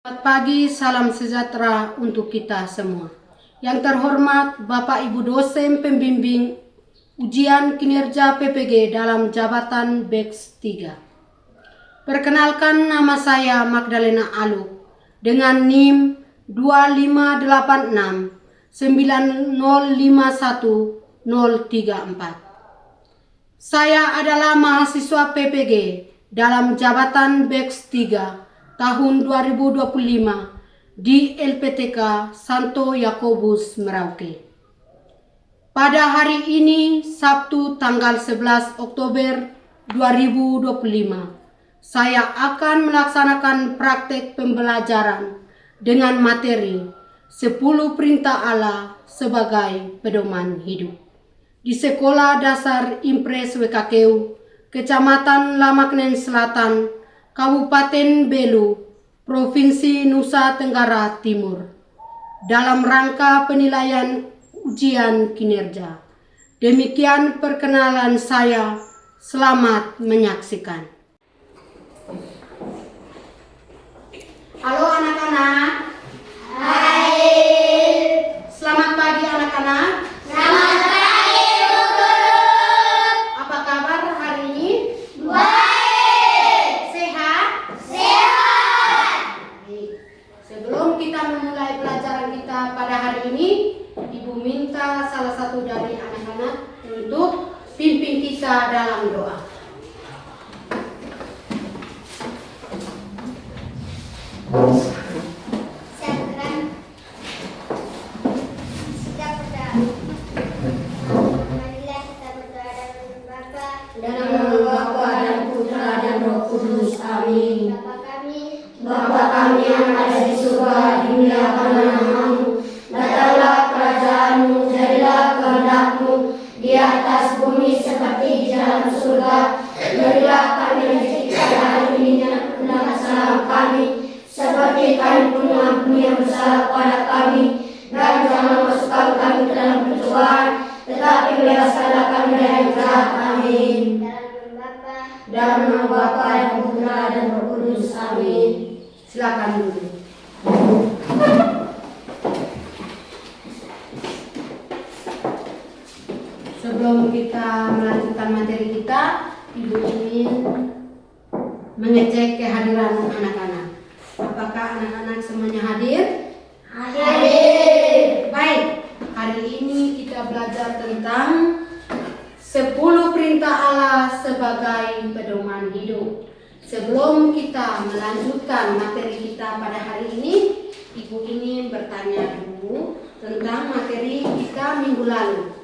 Selamat pagi, salam sejahtera untuk kita semua. Yang terhormat Bapak Ibu dosen pembimbing ujian kinerja PPG dalam jabatan BEX 3. Perkenalkan, nama saya Magdalena Aluk dengan NIM 2586 9051 034. Saya adalah mahasiswa PPG dalam jabatan BEX 3 tahun 2025 di LPTK Santo Yakobus Merauke. Pada hari ini, Sabtu tanggal 11 Oktober 2025, saya akan melaksanakan praktek pembelajaran dengan materi 10 perintah Allah sebagai pedoman hidup di Sekolah Dasar Impres WKKU, Kecamatan Lamaknen Selatan, Kabupaten Belu, Provinsi Nusa Tenggara Timur, dalam rangka penilaian ujian kinerja. Demikian perkenalan saya. Selamat menyaksikan. Halo anak-anak. Hai. Selamat pagi anak-anak. Selamat pagi Bu Guru. Apa kabar hari ini? Baik. Sehat? Sehat. Baik. Sebelum kita memulai pelajaran kita pada hari ini, Ibu minta salah satu dari anak-anak untuk pimpin kita dalam doa. Marilah kita berdoa dalam Bapa Dalam nama Bapa dan Putra dan Roh Kudus. Amin. Bapa kami yang ada di surga, dimuliakanlah namamu. Datanglah kerajaanmu, jadilah kehendakmu di atas bumi seperti di dalam surga. Berilah kami rezeki pada hari ini dan ampunilah kesalahan kami, seperti kami pun mengampuni yang bersalah kepada kami. Dan jangan masukkan kami ke dalam pencobaan, tetapi bebaskanlah kami dari yang jahat. Amin. Dalam nama Bapa dan Putra dan Roh Kudus. Amin. Silakan dulu. Sebelum kita melanjutkan materi kita, Ibu ingin mengecek kehadiran anak-anak. Apakah anak-anak semuanya hadir? Hadir. Baik, hari ini kita belajar tentang 10 perintah Allah sebagai pedoman hidup. Sebelum kita melanjutkan materi kita pada hari ini, Ibu ingin bertanya dulu tentang materi kita minggu lalu.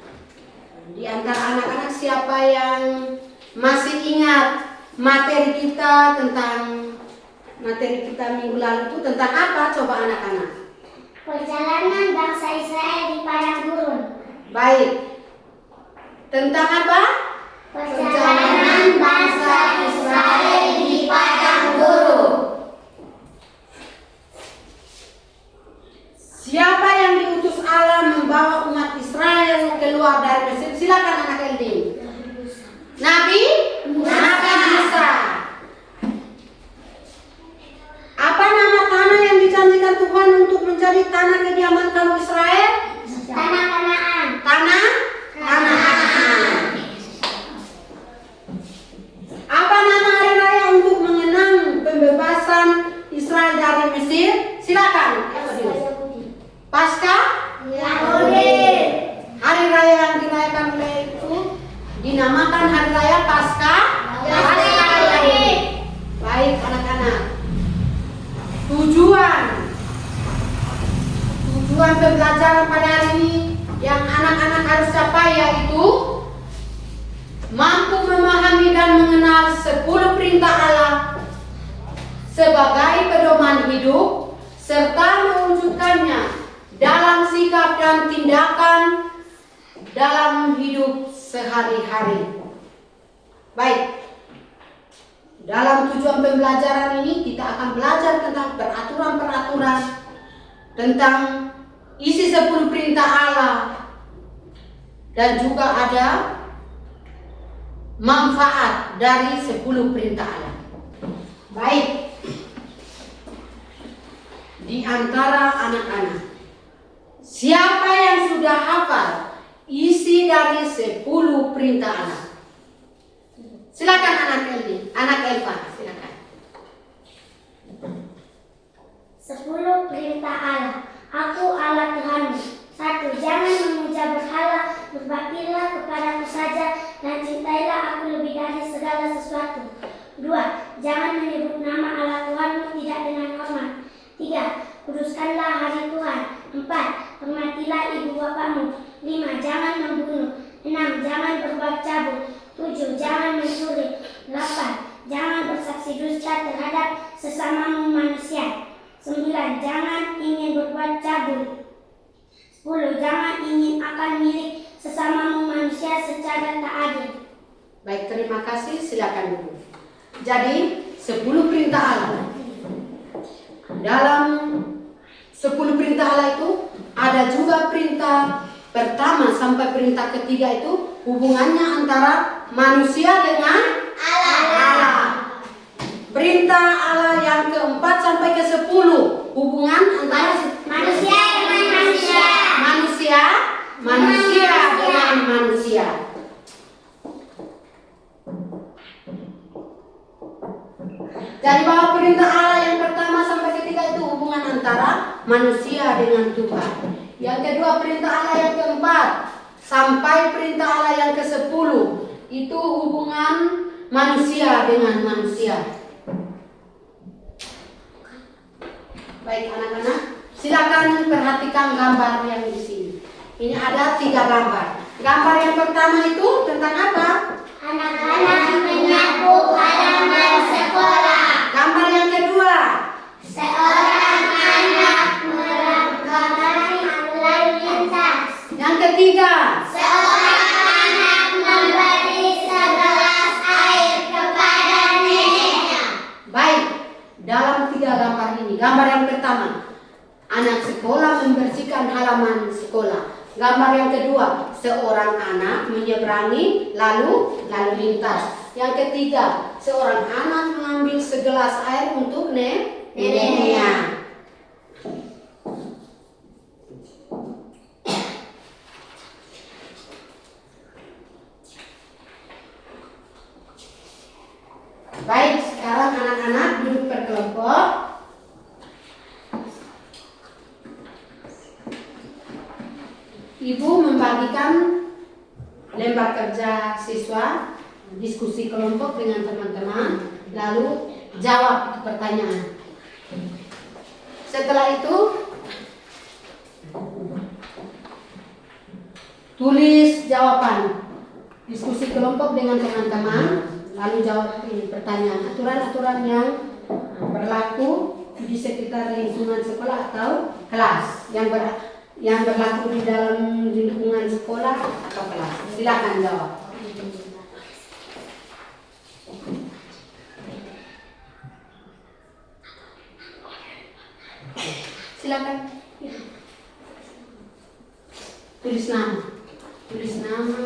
Di antara anak-anak siapa yang masih ingat materi kita minggu lalu itu tentang apa? Coba anak-anak. Perjalanan bangsa Israel di padang gurun. Baik. Tentang apa? Perjalanan bangsa Israel di padang gurun. Siapa yang diutus Allah membawa umat Israel keluar dari Mesir? Silakan anak Eldin. Nabi Musa. Apa nama tanah yang dijanjikan Tuhan untuk menjadi tanah kediaman kaum Israel? Tanah Kanaan. Tanah Kanaan. Apa nama hari raya untuk mengenang pembebasan Israel dari Mesir? Silakan. Paskah Yahudi. Hari raya yang dirayakan oleh itu dinamakan hari raya Paskah Yahudi. Baik anak-anak. Tujuan pembelajaran pada hari ini yang anak-anak harus capai yaitu mampu memahami dan mengenal 10 perintah Allah sebagai pedoman hidup serta mewujudkannya dalam sikap dan tindakan dalam hidup sehari-hari. Baik. Dalam tujuan pembelajaran ini kita akan belajar tentang peraturan-peraturan tentang isi 10 perintah Allah dan juga ada manfaat dari 10 perintah Allah. Baik. di antara anak-anak. Siapa yang sudah hafal isi dari 10 perintah Allah? Silakan anak Elva, silakan. 10 perintah Allah. Aku Allah Tuhanmu. 1. Jangan memuja berhala, berbaktilah kepadaku saja, dan cintailah aku lebih dari segala sesuatu. 2. Jangan menyebut nama Allah Tuhanmu tidak dengan hormat. 3. Kuduskanlah hari Tuhan. 4. Hormatilah ibu bapakmu. 5. Jangan membunuh. 6. Jangan berbuat cabul. 7. Jangan mencuri. 8. Jangan bersaksi dusta terhadap sesamamu manusia. 9. Jangan ingin berbuat cabul. 10. Jangan ingin akan milik sesamamu manusia secara tak adil. Baik, terima kasih. Silakan dulu. Jadi 10 perintah Allah. Dalam 10 perintah Allah itu ada juga perintah pertama sampai perintah ketiga itu hubungannya antara manusia dengan Allah. Perintah Allah yang keempat sampai ke-10 hubungan antara Manusia dengan manusia. manusia dengan manusia. Jadi bahwa perintah Allah yang pertama sampai ketiga itu hubungan antara manusia dengan Tuhan. Yang kedua perintah Allah yang keempat sampai perintah Allah yang ke-10 itu hubungan manusia dengan manusia. Baik anak-anak, silakan perhatikan gambar yang di sini. Ini ada 3 gambar. Gambar yang pertama itu tentang apa? Anak-anak menyapu halaman sekolah. Gambar yang kedua. Seorang anak merangkai lalu lintas. Yang ketiga. Seorang anak memberi segelas air kepada neneknya. Baik, dalam 3 gambar ini. Gambar yang pertama, anak sekolah membersihkan halaman sekolah. Gambar yang kedua, seorang anak menyeberangi lalu lintas. Yang ketiga, seorang anak mengambil segelas air untuk neneknya. Baik, sekarang anak-anak duduk berkelompok. Ibu membagikan lembar kerja siswa, diskusi kelompok dengan teman-teman, lalu jawab pertanyaan. Setelah itu tulis jawaban diskusi kelompok dengan teman-teman, lalu jawab pertanyaan. Aturan-aturan yang berlaku di sekitar lingkungan sekolah atau kelas yang berlaku di dalam lingkungan sekolah atau kelas. Silakan jawab. Silakan. Tulis nama. Tulis nama.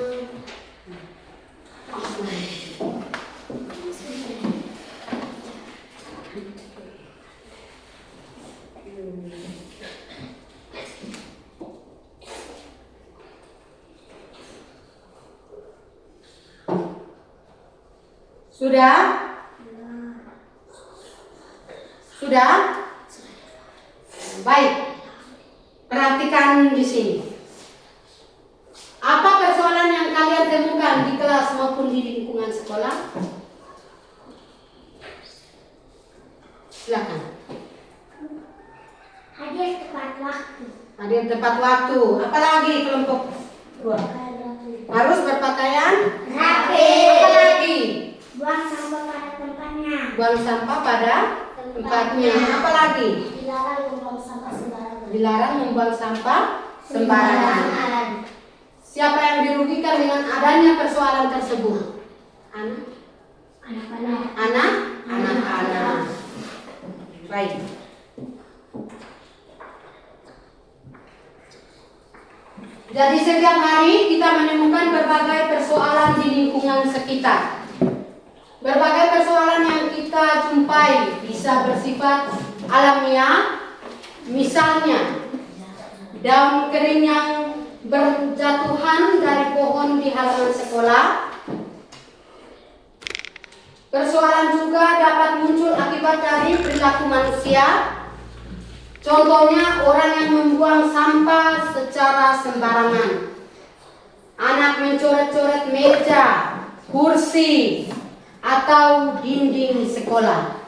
Sudah? Sudah? Baik. Perhatikan di sini. Apa persoalan yang kalian temukan di kelas maupun di lingkungan sekolah? Silakan. Hadir tepat waktu. Hadir tepat waktu. Apalagi kelompok 2? Harus berpakaian Rapi. Apalagi? Buang sampah pada tempatnya. Buang sampah pada tempatnya. Apalagi? Dilarang membuang sampah sembarangan. Dilarang membuang sampah sembarangan. Siapa yang dirugikan dengan adanya persoalan tersebut? Anak-anak. Anak-anak. Baik. Jadi setiap hari kita menemukan berbagai persoalan di lingkungan sekitar. Berbagai persoalan yang kita jumpai bisa bersifat alamiah, Misalnya, daun kering yang berjatuhan dari pohon di halaman sekolah. Persoalan juga dapat muncul akibat dari perilaku manusia. Contohnya, orang yang membuang sampah secara sembarangan, anak mencoret-coret meja, kursi, atau dinding sekolah.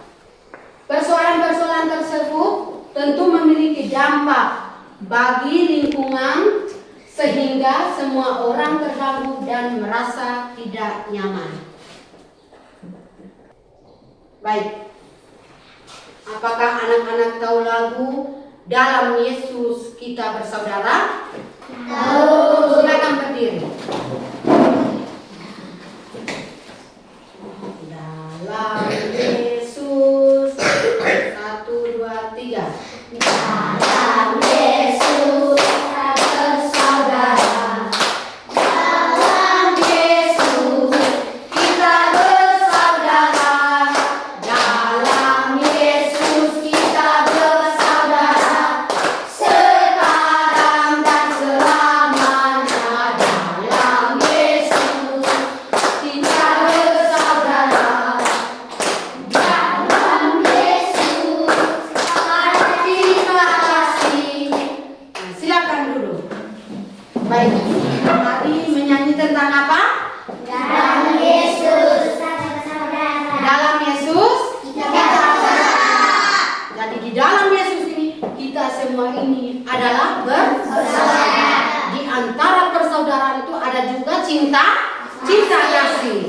Persoalan-persoalan tersebut tentu memiliki dampak bagi lingkungan sehingga semua orang terganggu dan merasa tidak nyaman. Baik, apakah anak-anak tahu lagu Dalam Yesus Kita Bersaudara? Tahu. Silakan berdiri. Dalam Yesus, 1, 2, 3. Dalam Yesus kita bersaudara. Dalam Yesus kita bersaudara. Dalam Yesus kita bersaudara. Sekarang dan selamanya. Dalam Yesus kita bersaudara. Dalam Yesus terima kasih. Nah, silakan duduk. Baik, tadi menyanyi tentang apa? Dalam Yesus kita bersaudara. Dalam Yesus Kita bersaudara. Jadi di dalam Yesus ini kita semua ini adalah bersaudara. Di antara persaudaraan itu ada juga cinta kasih.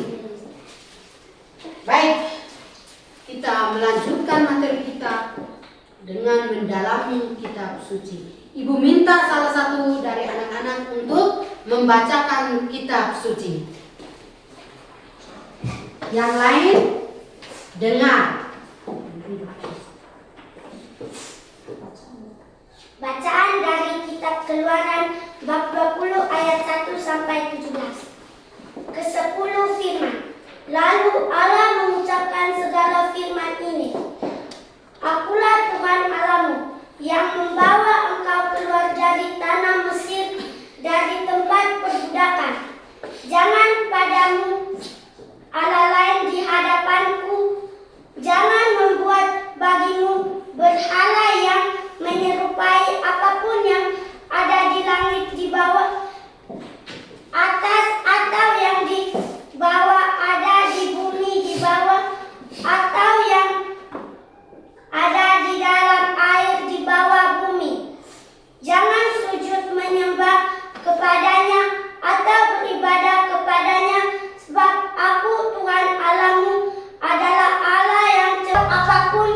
Baik, kita melanjutkan materi kita dengan mendalami kitab suci. Ibu minta salah satu dari anak-anak untuk membacakan kitab suci. Yang lain dengar. Bacaan dari kitab Keluaran bab 20 ayat 1 sampai 17. Ke-10 firman. Lalu Allah mengucapkan segala firman ini. Akulah Tuhan Allahmu yang membawa engkau keluar dari tanah Mesir, dari tempat perbudakan. Jangan padamu Allah lain di hadapanku. Jangan membuat bagimu berhala yang menyerupai apapun yang ada di langit di bawah atas, atau yang di bawah ada di bumi di bawah, atau yang ada di dalam air di bawah bumi. Jangan sujud menyembah kepadanya atau beribadah kepadanya, sebab aku Tuhan Allahmu adalah Allah yang cepat apapun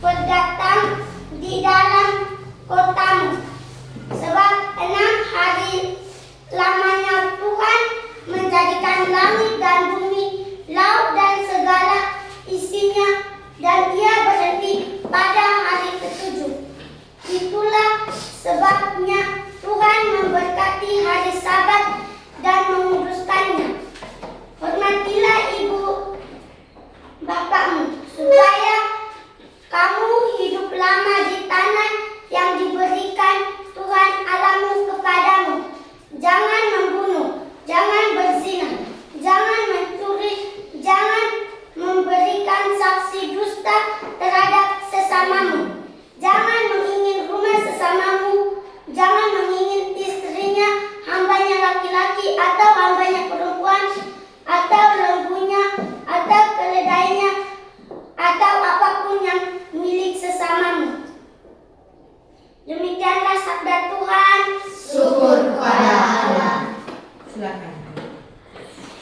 berdatang di dalam kotamu. Sebab 6 hari lamanya Tuhan menjadikan langit dan bumi, laut dan segala isinya, dan Ia berhenti pada hari ke-7. Itulah sebabnya Tuhan memberkati hari Sabat dan menguduskannya. Hormatilah ibu bapakmu, supaya kamu hidup lama di tanah yang diberikan Tuhan Allahmu kepadamu. Jangan membunuh, jangan berzina, jangan mencuri, jangan memberikan saksi dusta terhadap sesamamu, jangan mengingin rumah sesamamu, jangan mengingin istrinya, hambanya laki-laki atau hambanya perempuan, atau lembunya, atau keledainya, atau apapun yang milik sesamamu. Demikianlah sabda Tuhan. Syukur kepada Allah. Silakan.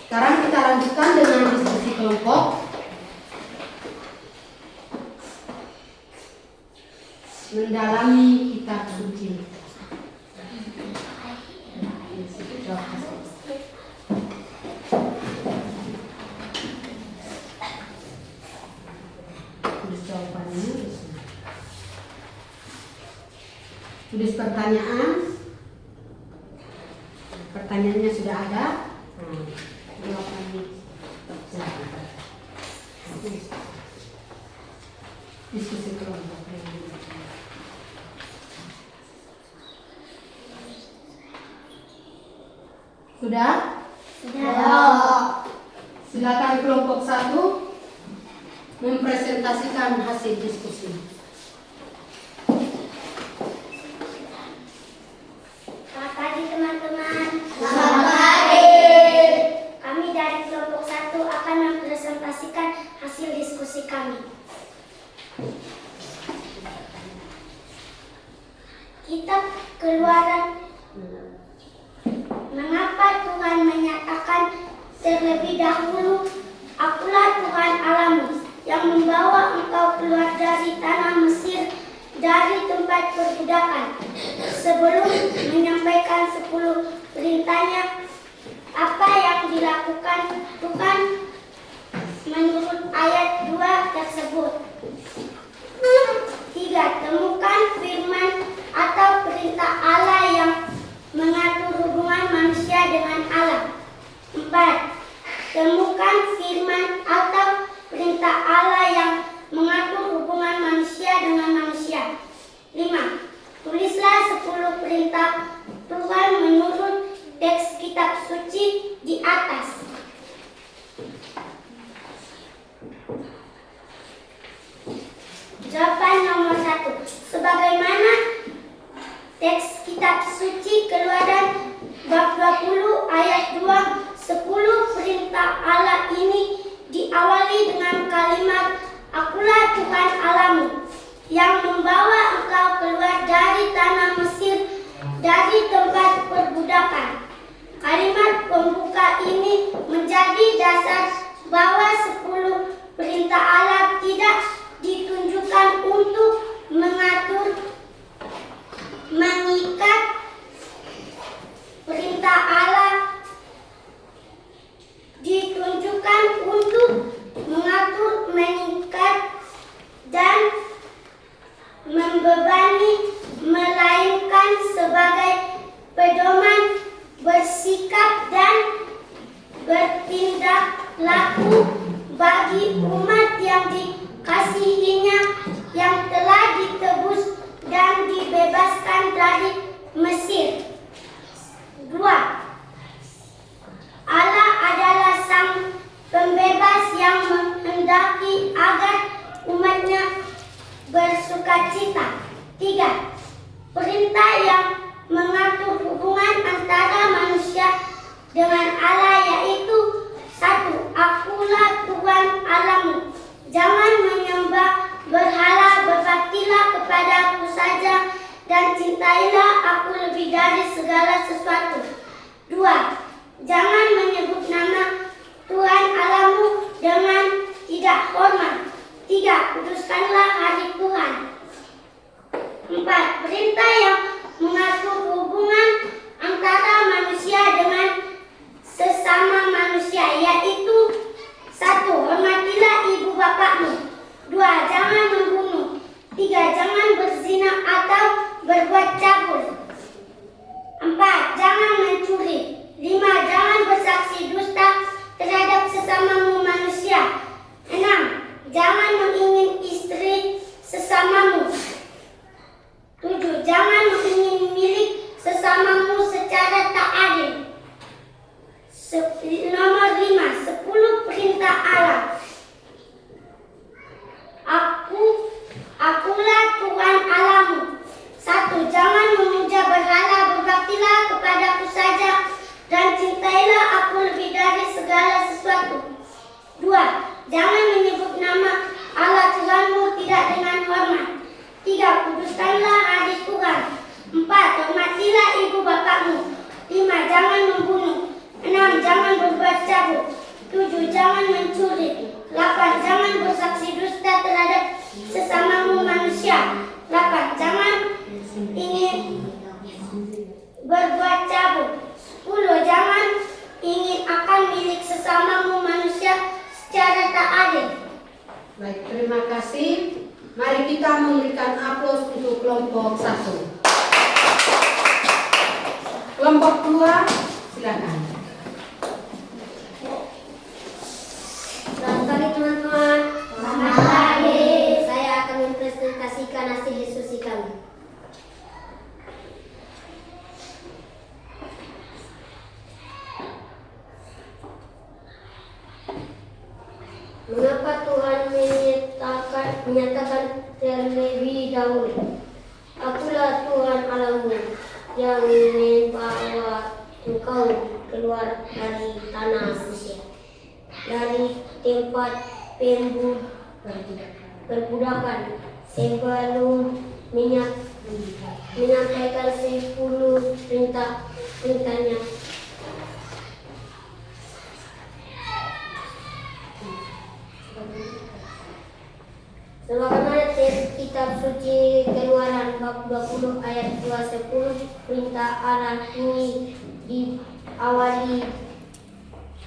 Sekarang kita lanjutkan dengan diskusi kelompok. Mendalami kitab suci. Tulis pertanyaan. Pertanyaannya sudah ada. Jawabannya. Diskusi kelompok. Sudah? Sudah. Silakan kelompok 1 mempresentasikan hasil diskusi. Selamat pagi teman-teman. Selamat pagi. Kami dari kelompok 1 akan mempresentasikan hasil diskusi kami. Kitab Keluaran. Mengapa Tuhan menyatakan terlebih dahulu, Akulah Tuhan Allahmu yang membawa engkau keluar dari tanah Mesir, dari tempat perbudakan. Sebelum menyampaikan 10 perintahnya, apa yang dilakukan Tuhan menurut ayat 2 tersebut? 3. Temukan firman atau perintah Allah yang mengatur hubungan manusia dengan Allah. 4. Temukan firman atau perintah Allah yang mengatur hubungan manusia dengan manusia. 5. Tulislah 10 perintah Tuhan menurut teks kitab suci di atas. Jawaban nomor 1. Sebagaimana teks kitab suci Keluaran bab 20 ayat 2, 10 perintah Allah ini diawali dengan kalimat Akulah Tuhan Allahmu yang membawa engkau keluar dari tanah Mesir, dari tempat perbudakan. Kalimat pembuka ini menjadi dasar bahwa 10 perintah Allah tidak ditunjukkan untuk mengatur, mengikat. Perintah Allah ditunjukkan untuk mengatur, mengikat, dan membebani, melainkan sebagai pedoman bersikap dan bertindak laku bagi umat yang dikasihinya, yang telah ditebus dan dibebaskan dari Mesir. 2. Allah adalah Sang Pembebas yang menghendaki agar umatnya bersukacita. 3. Perintah yang mengatur hubungan antara manusia dengan Allah yaitu 1. Akulah Tuhan Allahmu. Jangan menyembah berhala, berbaktilah kepada Aku saja, dan cintailah Aku lebih dari segala sesuatu. 2. Jangan menyebut nama Tuhan Allahmu dengan tidak hormat. 3. Kuduskanlah hari Tuhan. 4. Perintah yang mengatur hubungan antara manusia dengan sesama manusia yaitu 1. Hormatilah ibu bapakmu. 2. Jangan membunuh. 3. Jangan berzina atau berbuat cabul. 4. Jangan mencuri. 5. Jangan bersaksi dusta terhadap sesamamu manusia. 6. Jangan mengingin istri sesamamu. 7. Jangan mengingin milik sesamamu secara tak adil. Nomor 5. 10 perintah Allah. Akulah Tuhan Allahmu. 1. Jangan memuja berhala, berbaktilah kepada-Aku saja, dan cintailah Aku lebih dari segala sesuatu. 2. Jangan menyebut nama Allah Tuhanmu tidak dengan hormat. 3. Kuduskanlah hari Tuhan. 4. Hormatilah ibu bapakmu. 5. Jangan membunuh. 6. Jangan berbuat cabul. 7. Jangan mencuri. 8. Jangan bersaksi dusta terhadap sesamamu manusia. 8. Jangan ingin berbuat cabul. 10. Jangan ingin akan milik sesamamu manusia secara tak adil. Baik, terima kasih. Mari kita memberikan aplaus untuk kelompok 1. Kelompok 2, silakan. Selamat pagi teman-teman. Selamat pagi. Saya akan mempresentasikan hasil diskusi kami. Saul, akulah Tuhan Allahmu yang membawa engkau keluar dari tanah Mesir, dari tempat perbudakan, sebelum menyampaikan 10 perintahnya. Sebagaimana teks kitab suci Keluaran bab 20 ayat 2:10, perintah Allah ini diawali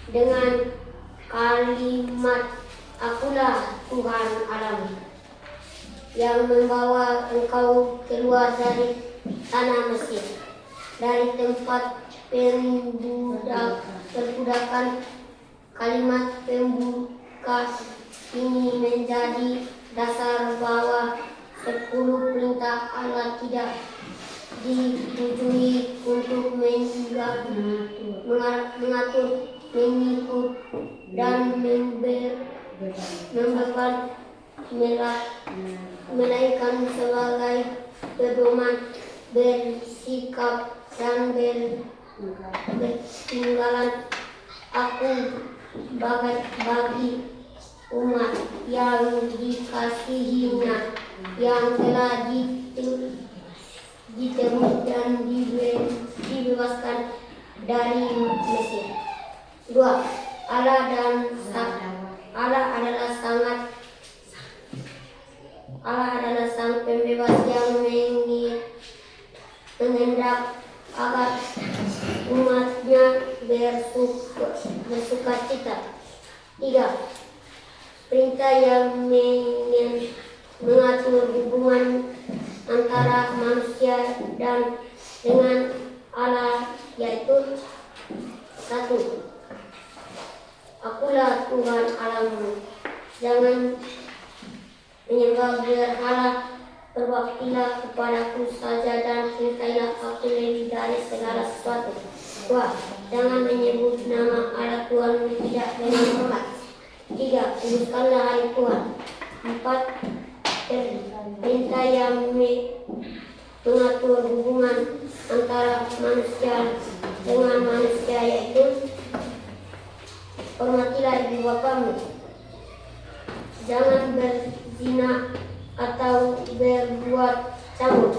dengan kalimat akulah Tuhan Allahmu yang membawa engkau keluar dari tanah Mesir, dari tempat perbudakan. Kalimat pembuka ini menjadi dasar bahwa 10 perintah Allah tidak ditujukan untuk mengatur, mengikut, dan membeban, melainkan sebagai pedoman bersikap dan bertinggalan aku bagi umat yang dikasihinya, yang telah ditemui dan dibebaskan dari Mesir. 2. Allah adalah sang pembebas yang menghendak agar umatnya bersuka cita. 3. Perintah yang mengatur hubungan antara manusia dan dengan Allah, yaitu 1. Akulah Tuhan Allahmu, jangan menyembah berhala, berbaktilah kepadaku saja dan cintailah aku lebih dari segala sesuatu. 2. Jangan menyebut nama Allah Tuhanmu tidak dengan hormat. 3. Kuduskanlah hari Tuhan. 4. Perintah yang mengatur hubungan antara manusia dengan manusia, yaitu hormatilah ibu bapamu. Jangan berzina atau berbuat cabul.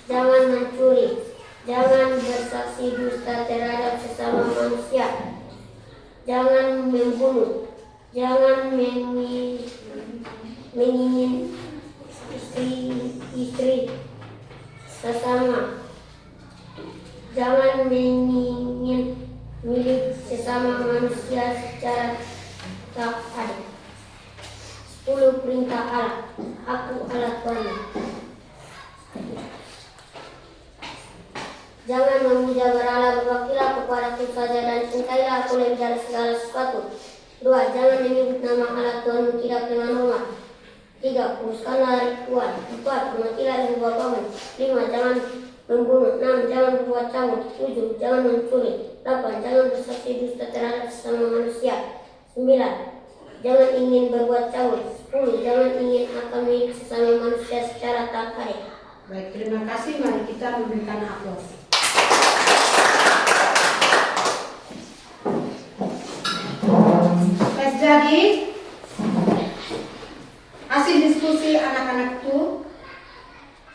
Jangan mencuri. Jangan bersaksi dusta terhadap sesama manusia. Jangan membunuh. Jangan mengingin istri sesama. Jangan mengingin milik sesama manusia secara tak adil. 10 perintah Allah. Aku Allah Tuhanmu. Jangan memuja berhala, berbaktilah kepadaku saja dan cintailah aku lebih dari segala sesuatu. 2. Jangan menyebut nama Allah Tuhanmu tidak dengan hormat. 3. Kuduskanlah hari Tuhan. 4. Hormatilah ibu bapamu. 5. Jangan membunuh. 6. Jangan berbuat cabul. 7. Jangan mencuri. 8. Jangan bersaksi dusta terhadap sesama manusia. 9. Jangan ingin berbuat cabul. 10. Jangan ingin akan milik sesama manusia secara tak adil. Baik, terima kasih. Mari kita memberikan aplaus. Jadi hasil diskusi anak-anakku,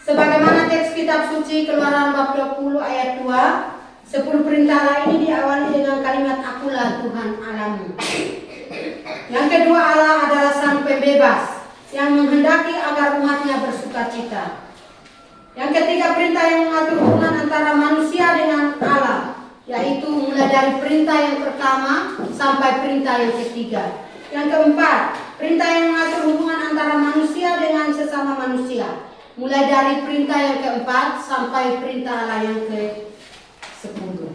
sebagaimana teks kitab suci Keluaran bab 20 ayat 2, 10 perintah Allah ini diawali dengan kalimat akulah Tuhan Allahmu. Yang kedua, Allah adalah sang pembebas yang menghendaki agar umatnya bersuka cita. Yang ketiga, perintah yang mengatur hubungan antara manusia dengan Allah, yaitu mulai dari perintah yang pertama sampai perintah yang ketiga. Yang keempat, perintah yang mengatur hubungan antara manusia dengan sesama manusia, mulai dari perintah yang keempat sampai perintah Allah yang ke-10.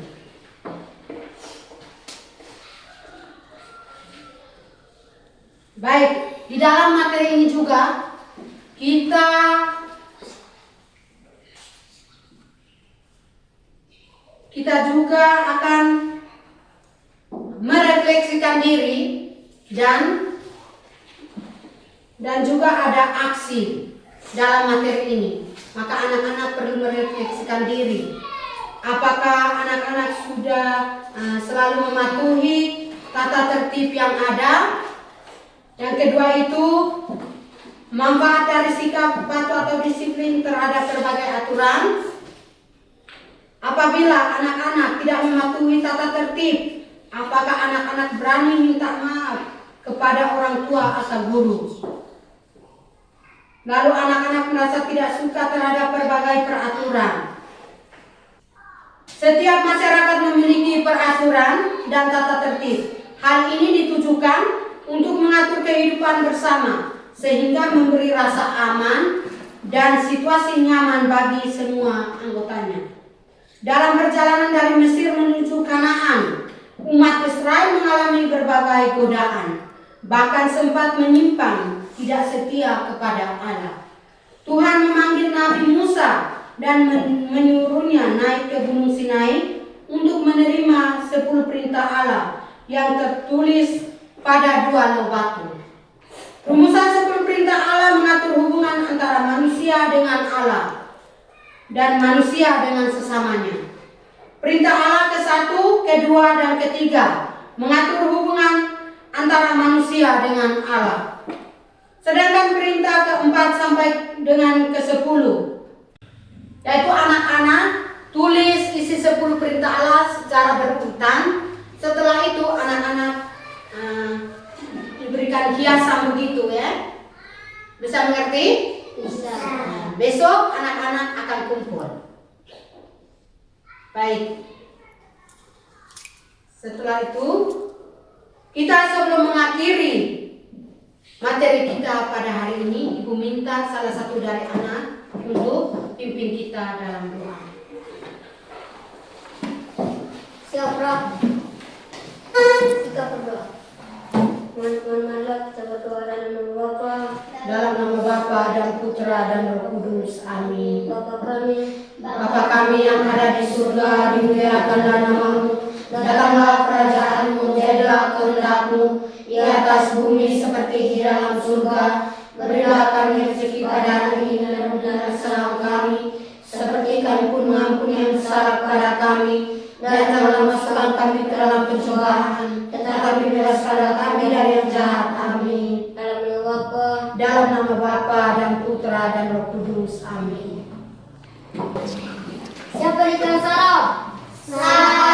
Baik, di dalam materi ini juga kita juga akan merefleksikan diri dan juga ada aksi dalam materi ini. Maka anak-anak perlu merefleksikan diri. Apakah anak-anak sudah selalu mematuhi tata tertib yang ada? Yang kedua itu, manfaat dari sikap patuh atau disiplin terhadap berbagai aturan. Apabila anak-anak tidak mematuhi tata tertib, apakah anak-anak berani minta maaf kepada orang tua atau guru? Lalu anak-anak merasa tidak suka terhadap berbagai peraturan. Setiap masyarakat memiliki peraturan dan tata tertib. Hal ini ditujukan untuk mengatur kehidupan bersama, sehingga memberi rasa aman dan situasi nyaman bagi semua anggotanya. Dalam perjalanan dari Mesir menuju Kanaan, umat Israel mengalami berbagai godaan, bahkan sempat menyimpang tidak setia kepada Allah. Tuhan memanggil Nabi Musa dan menyuruhnya naik ke Gunung Sinai untuk menerima 10 perintah Allah yang tertulis pada 2 loh batu. Rumusan 10 perintah Allah mengatur hubungan antara manusia dengan Allah dan manusia dengan sesamanya. Perintah Allah ke-1, ke-2, dan ke-3 mengatur hubungan antara manusia dengan Allah. Sedangkan perintah ke-4 sampai dengan ke-10, yaitu anak-anak tulis isi 10 perintah Allah secara berurutan. Setelah itu anak-anak diberikan hiasan begitu ya. Bisa mengerti? Bisa. Besok anak-anak akan kumpul. Baik. Setelah itu kita sebelum mengakhiri materi kita pada hari ini, Ibu minta salah satu dari anak untuk pimpin kita dalam doa. Siap, Rob. Kita berdoa. Marilah kita berdoa dalam nama Bapa, Dalam nama Bapa dan Putra dan Roh Kudus. Amin. Bapa kami, Bapa kami yang ada di surga, dimuliakanlah namamu. Datanglah kerajaanmu, jadilah kehendak-Mu di atas bumi seperti di dalam surga. Berilah kami rezeki pada hari ini dan ampunilah kesalahan kami, seperti kami pun mengampuni yang bersalah kepada kami. Dan janganlah masukkan kami ke dalam pencobaan, tetapi bebaskanlah kami dari yang jahat. Amin. dalam nama Bapa, Dalam nama Bapa dan Putra dan Roh Kudus. Amin. siapa di kelas sarap? Saya.